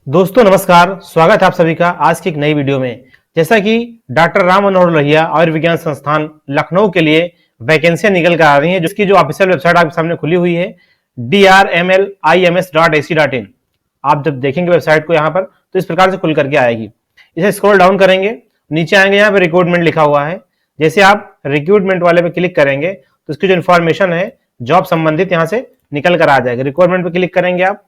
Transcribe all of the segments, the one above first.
दोस्तों नमस्कार, स्वागत है आप सभी का आज की एक नई वीडियो में। जैसा कि डॉक्टर राम मनोहर लोहिया आयुर्विज्ञान संस्थान लखनऊ के लिए वैकेंसियां निकल कर आ रही हैं, जिसकी जो ऑफिशियल वेबसाइट आपके सामने खुली हुई है drmlims.ac.in। आप जब देखेंगे वेबसाइट को यहाँ पर तो इस प्रकार से खुल करके आएगी। इसे स्क्रॉल डाउन करेंगे, नीचे आएंगे, यहाँ पे रिक्रूटमेंट लिखा हुआ है। जैसे आप रिक्रूटमेंट वाले पे क्लिक करेंगे तो इसकी जो इन्फॉर्मेशन है जॉब संबंधित यहाँ से निकल कर आ जाएगी। रिक्वायरमेंट पे क्लिक करेंगे आप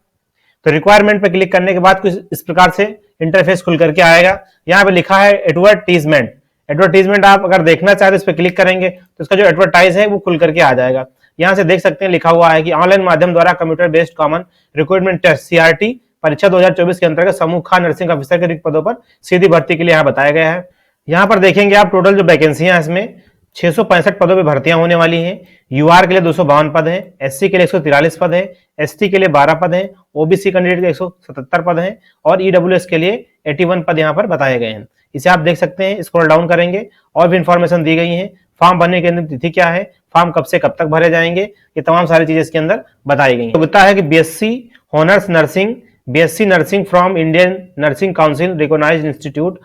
तो रिक्वायरमेंट पे क्लिक करने के बाद कुछ इस प्रकार से इंटरफेस खुल करके आएगा। यहाँ पे लिखा है एडवर्टीजमेंट। एडवर्टीजमेंट आप अगर देखना चाहते हैं इस पर क्लिक करेंगे तो इसका जो एडवर्टाइज है वो खुल करके आ जाएगा। यहाँ से देख सकते हैं लिखा हुआ है कि ऑनलाइन माध्यम द्वारा computer based common recruitment test CRT परीक्षा 2024 के अंतर्गत समूह खा नर्सिंग ऑफिसर के रिक्त पदों पर सीधी भर्ती के लिए यहाँ बताया गया है। यहाँ पर देखेंगे आप टोटल जो वैकेंसियां हैं इसमें 665 पदों पे भर्तियां होने वाली हैं। यूआर के लिए 252 पद हैं, एससी के लिए 143 पद हैं, एसटी के लिए 12 पद हैं, ओबीसी कैंडिडेट के 177 पद हैं और ईडब्ल्यूएस के लिए 81 पद यहाँ पर बताए गए हैं। इसे आप देख सकते हैं, स्क्रॉल डाउन करेंगे और भी इंफॉर्मेशन दी गई है। फॉर्म भरने की अंतिम तिथि क्या है, फॉर्म कब से कब तक भरे जाएंगे, ये तमाम सारी चीजें इसके अंदर बताई गई है। योग्यता है कि BSc honours nursing, BSc nursing from Indian nursing council recognised institute,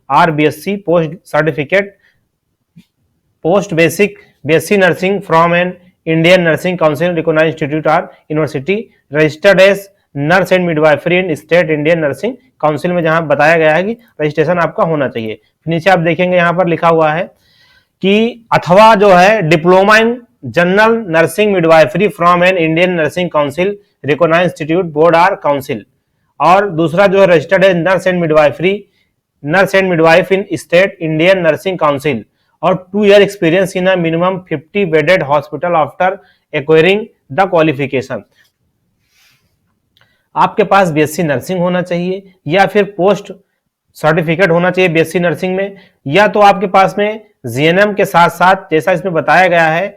or BSc post certificate, post basic BSc nursing from an Indian nursing council recognised institute or university, registered as nurse and midwifery in state Indian nursing council में जहां बताया गया है कि registration आपका होना चाहिए। नीचे आप देखेंगे यहाँ पर लिखा हुआ है कि अथवा जो है diploma in general nursing midwifery from an Indian nursing council recognised institute board or council, और दूसरा जो है registered as nurse and midwife, nurse and midwife in state Indian nursing council और 2 year experience in a minimum 50 bedded hospital after acquiring the qualification। आपके पास BSc nursing होना चाहिए या फिर पोस्ट सर्टिफिकेट होना चाहिए बीएससी नर्सिंग में, या तो आपके पास में जीएनएम के साथ साथ जैसा इसमें बताया गया है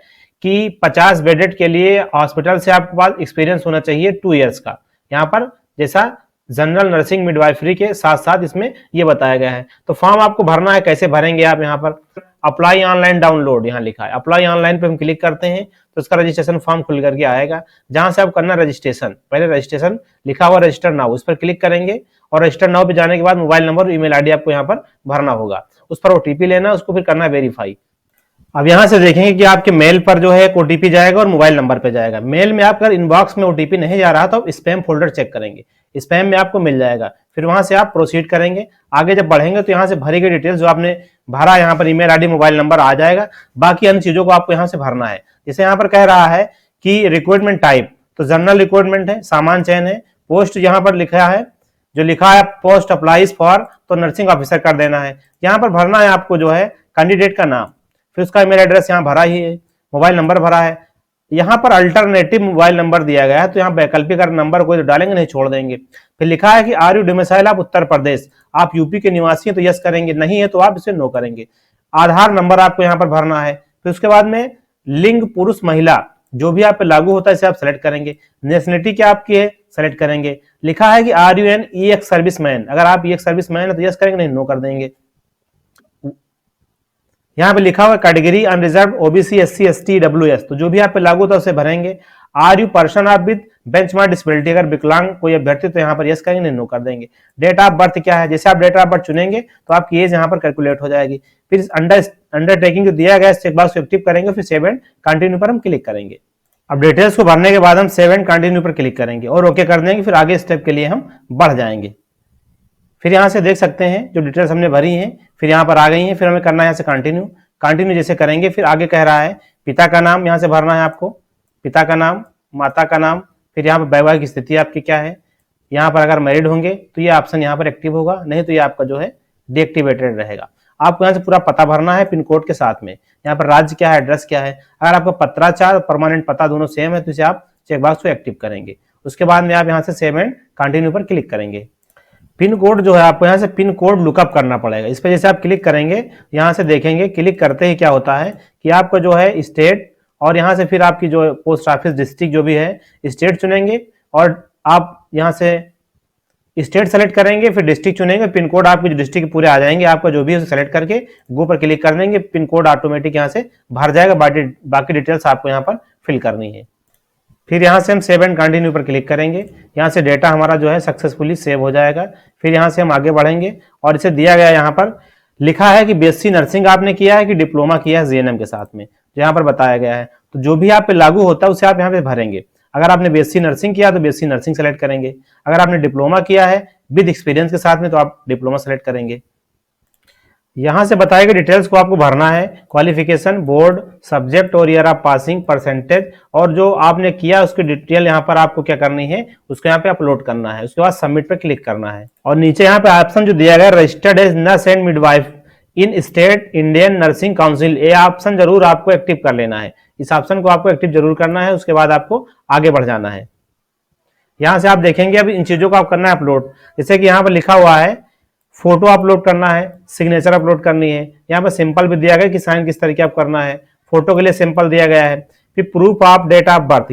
कि 50 बेडेड के लिए हॉस्पिटल से आपके पास एक्सपीरियंस होना चाहिए 2 years का। यहाँ पर जैसा जनरल नर्सिंग मिडवाइफरी के साथ साथ इसमें ये बताया गया है। तो फॉर्म आपको भरना है, कैसे भरेंगे आप, यहाँ पर अप्लाई ऑनलाइन डाउनलोड यहाँ लिखा है। अप्लाई ऑनलाइन पे हम क्लिक करते हैं तो इसका रजिस्ट्रेशन फॉर्म खुल करके आएगा, जहां से आप करना रजिस्ट्रेशन। पहले रजिस्ट्रेशन लिखा हुआ रजिस्टर नाउ, उस पर क्लिक करेंगे और रजिस्टर नाउ पे जाने के बाद मोबाइल नंबर और ईमेल आईडी आपको यहाँ पर भरना होगा। उस पर ओटीपी लेना, उसको फिर करना वेरीफाई। अब यहां से देखेंगे कि आपके मेल पर जो है ओटीपी जाएगा और मोबाइल नंबर पे जाएगा। मेल में आपका इनबॉक्स में ओटीपी नहीं जा रहा तो आप स्पैम फोल्डर चेक करेंगे, स्पैम में आपको मिल जाएगा। फिर वहां से आप प्रोसीड करेंगे, आगे जब बढ़ेंगे तो यहाँ से भरी गई डिटेल्स जो आपने भरा, यहाँ पर ईमेल आईडी मोबाइल नंबर आ जाएगा। बाकी अन्य चीजों को आपको यहाँ से भरना है। जैसे यहाँ पर कह रहा है कि रिक्रूटमेंट टाइप तो जनरल रिक्रूटमेंट है, सामान्य चयन है। पोस्ट यहाँ पर लिखा है, जो लिखा है पोस्ट अप्लाईज फॉर तो नर्सिंग ऑफिसर कर देना है। यहाँ पर भरना है आपको जो है कैंडिडेट का नाम, फिर उसका ईमेल एड्रेस यहाँ भरा ही है, मोबाइल नंबर भरा है। यहाँ पर अल्टरनेटिव मोबाइल नंबर दिया गया है तो यहाँ वैकल्पिक नंबर कोई तो डालेंगे नहीं, छोड़ देंगे। फिर लिखा है कि आर यू डोमिसाइल आप उत्तर प्रदेश, आप यूपी के निवासी हैं तो यस करेंगे, नहीं है तो आप इसे नो करेंगे। आधार नंबर आपको यहाँ पर भरना है। फिर उसके बाद में लिंग पुरुष महिला जो भी आप पे लागू होता है इसे आप सेलेक्ट करेंगे। नेशनलिटी क्या आपकी है सेलेक्ट करेंगे। लिखा है कि are you an e ex serviceman, अगर आप ई एक्स सर्विस मैन है तो यस करेंगे, नहीं नो कर देंगे। यहाँ पे लिखा हुआ category unreserved OBC SC ST WS, तो जो भी आप पे लागू होता है उसे भरेंगे। आर यू पर्सन आप विद बेंचमार्क डिसेबिलिटी, अगर विकलांग कोई अभ्यर्थी तो यहाँ पर यस करेंगे, नहीं नो कर देंगे। डेट ऑफ बर्थ क्या है, जैसे आप डेट ऑफ बर्थ चुनेंगे तो आपकी एज यहाँ पर कैलकुलेट हो जाएगी। फिर अंडरटेकिंग जो दिया गया है चेक बॉक्स को एक्टिव करेंगे, फिर सेव एंड कंटिन्यू पर हम क्लिक करेंगे। अब डिटेल्स को भरने के बाद हम सेव एंड कंटिन्यू पर क्लिक करेंगे और ओके कर देंगे। फिर आगे स्टेप के लिए हम बढ़ जाएंगे। फिर यहाँ से देख सकते हैं जो डिटेल्स हमने भरी हैं फिर यहाँ पर आ गई हैं। फिर हमें करना है यहाँ से कंटिन्यू, कंटिन्यू जैसे करेंगे फिर आगे कह रहा है पिता का नाम यहाँ से भरना है आपको, पिता का नाम, माता का नाम, फिर यहाँ पर वैवाहिक स्थिति आपकी क्या है। यहाँ पर अगर मैरिड होंगे तो ये ऑप्शन यहाँ पर एक्टिव होगा, नहीं तो ये आपका जो है डीएक्टिवेटेड रहेगा। आपको यहाँ से पूरा पता भरना है पिन कोड के साथ में। यहाँ पर राज्य क्या है, एड्रेस क्या है। अगर आपका पत्राचार और परमानेंट पता दोनों सेम है तो इसे आप चेकबॉक्स को एक्टिव करेंगे। उसके बाद में आप यहाँ से सेव एंड कंटिन्यू पर क्लिक करेंगे। पिन कोड जो है आपको यहाँ से पिन कोड लुकअप करना पड़ेगा। इस पर जैसे आप क्लिक करेंगे यहाँ से देखेंगे, क्लिक करते ही क्या होता है कि आपका जो है स्टेट और यहाँ से फिर आपकी जो पोस्ट ऑफिस डिस्ट्रिक्ट जो भी है स्टेट चुनेंगे और आप यहाँ से स्टेट सेलेक्ट करेंगे, फिर डिस्ट्रिक्ट चुनेंगे, पिन कोड आपके डिस्ट्रिक्ट पूरे आ जाएंगे। आपका जो भी है सेलेक्ट करके गो पर क्लिक कर देंगे, पिन कोड ऑटोमेटिक यहाँ से भर जाएगा। बाकी डिटेल्स आपको यहाँ पर फिल करनी है। फिर यहाँ से हम सेव एंड कंटिन्यू पर क्लिक करेंगे। यहाँ से डेटा हमारा जो है सक्सेसफुली सेव हो जाएगा। फिर यहाँ से हम आगे बढ़ेंगे और इसे दिया गया यहाँ पर लिखा है कि बीएससी नर्सिंग आपने किया है कि डिप्लोमा किया है जीएनएम के साथ में, जो यहाँ पर बताया गया है। तो जो भी आप पे लागू होता है उसे आप यहाँ पे भरेंगे। अगर आपने बीएससी नर्सिंग किया तो बीएससी नर्सिंग सेलेक्ट करेंगे। अगर आपने डिप्लोमा किया है विद एक्सपीरियंस के साथ में तो आप डिप्लोमा सेलेक्ट करेंगे। यहां से बताए गए डिटेल्स को आपको भरना है, क्वालिफिकेशन, बोर्ड, सब्जेक्ट और ईयर ऑफ पासिंग, परसेंटेज, और जो आपने किया उसकी डिटेल यहाँ पर आपको क्या करनी है, उसको यहाँ पे अपलोड करना है। उसके बाद सबमिट पर क्लिक करना है और नीचे यहाँ पे ऑप्शन जो दिया गया registered as nurse and midwife in state Indian nursing council, ये ऑप्शन जरूर आपको एक्टिव कर लेना है। इस ऑप्शन को आपको एक्टिव जरूर करना है। उसके बाद आपको आगे बढ़ जाना है। यहां से आप देखेंगे अब इन चीजों को आप करना है अपलोड। जैसे कि यहाँ पर लिखा हुआ है फोटो अपलोड करना है, सिग्नेचर अपलोड करनी है। यहाँ पर सिंपल भी दिया गया कि साइन किस तरीके आप करना है। फोटो के लिए सिंपल दिया गया है। फिर proof of date of birth,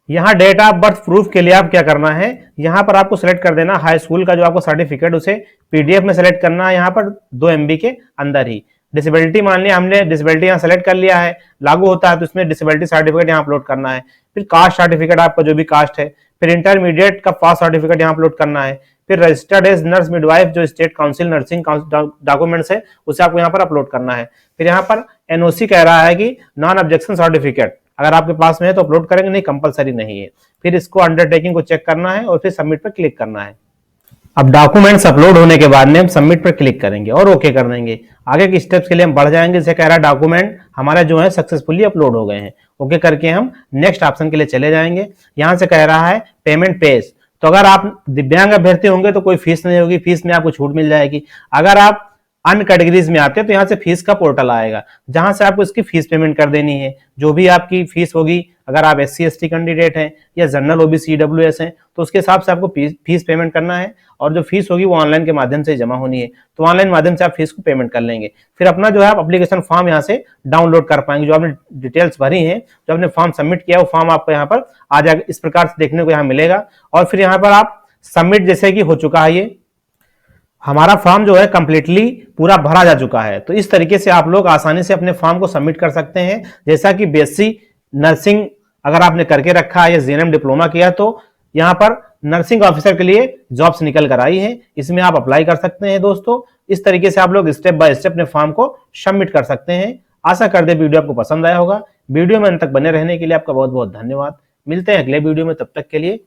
यहाँ डेट ऑफ बर्थ प्रूफ के लिए आप क्या करना है, यहाँ पर आपको सिलेक्ट कर देना हाई स्कूल का जो आपको सर्टिफिकेट, उसे पीडीएफ में सिलेक्ट करना है यहाँ पर 2 MB के अंदर ही। डिसेबिलिटी मान लिया हमने, डिसेबिलिटी यहाँ सेलेक्ट कर लिया है, लागू होता है तो इसमें डिसेबिलिटी सर्टिफिकेट यहाँ अपलोड करना है। फिर कास्ट सर्टिफिकेट आपका जो भी कास्ट है, फिर इंटरमीडिएट का पास सर्टिफिकेट यहाँ अपलोड करना है। फिर रजिस्टर्ड एज नर्स मिडवाइफ जो स्टेट काउंसिल नर्सिंग डॉक्यूमेंट्स है उसे आपको यहाँ पर अपलोड करना है। फिर यहाँ पर एनओसी कह रहा है कि नॉन ऑब्जेक्शन सर्टिफिकेट अगर आपके पास में है तो अपलोड करेंगे, नहीं कंपलसरी नहीं है। फिर इसको अंडरटेकिंग को चेक करना है और फिर सबमिट पर क्लिक करना है। अब डॉक्यूमेंट्स अपलोड होने के बाद में हम सबमिट पर क्लिक करेंगे और ओके कर देंगे। आगे के स्टेप्स के लिए हम बढ़ जाएंगे। जैसे कह रहा है डॉक्यूमेंट हमारा जो है सक्सेसफुली अपलोड हो गए हैं, ओके करके हम नेक्स्ट ऑप्शन के लिए चले जाएंगे। यहां से कह रहा है पेमेंट पेज, तो अगर आप दिव्यांग अभ्यर्थी होंगे तो कोई फीस नहीं होगी, फीस में आपको छूट मिल जाएगी। अगर आप अन्य कैटेगरीज में आते हैं तो यहाँ से फीस का पोर्टल आएगा जहां से आपको इसकी फीस पेमेंट कर देनी है। जो भी आपकी फीस होगी, अगर आप SC ST कैंडिडेट हैं या जनरल OBC EWS हैं तो उसके हिसाब से आपको फीस पेमेंट करना है और जो फीस होगी वो ऑनलाइन के माध्यम से जमा होनी है। तो ऑनलाइन माध्यम से आप फीस को पेमेंट कर लेंगे। फिर अपना जो है आप एप्लीकेशन फॉर्म यहाँ से डाउनलोड कर पाएंगे। जो आपने डिटेल्स भरी हैं, जो आपने फॉर्म सबमिट किया वो फॉर्म आपको यहाँ पर आ जाएगा, इस प्रकार से देखने को यहाँ मिलेगा। और फिर यहाँ पर आप सबमिट जैसे कि हो चुका है, ये हमारा फॉर्म जो है कंप्लीटली पूरा भरा जा चुका है। तो इस तरीके से आप लोग आसानी से अपने फॉर्म को सबमिट कर सकते हैं। जैसा कि बीएससी नर्सिंग अगर आपने करके रखा है या जीएनएम डिप्लोमा किया तो यहाँ पर नर्सिंग ऑफिसर के लिए जॉब्स निकल कर आई है, इसमें आप अप्लाई कर सकते हैं। दोस्तों इस तरीके से आप लोग स्टेप बाय स्टेप अपने फॉर्म को सबमिट कर सकते हैं। आशा करते वीडियो आपको पसंद आया होगा। वीडियो में अंत तक बने रहने के लिए आपका बहुत बहुत धन्यवाद। मिलते हैं अगले वीडियो में, तब तक के लिए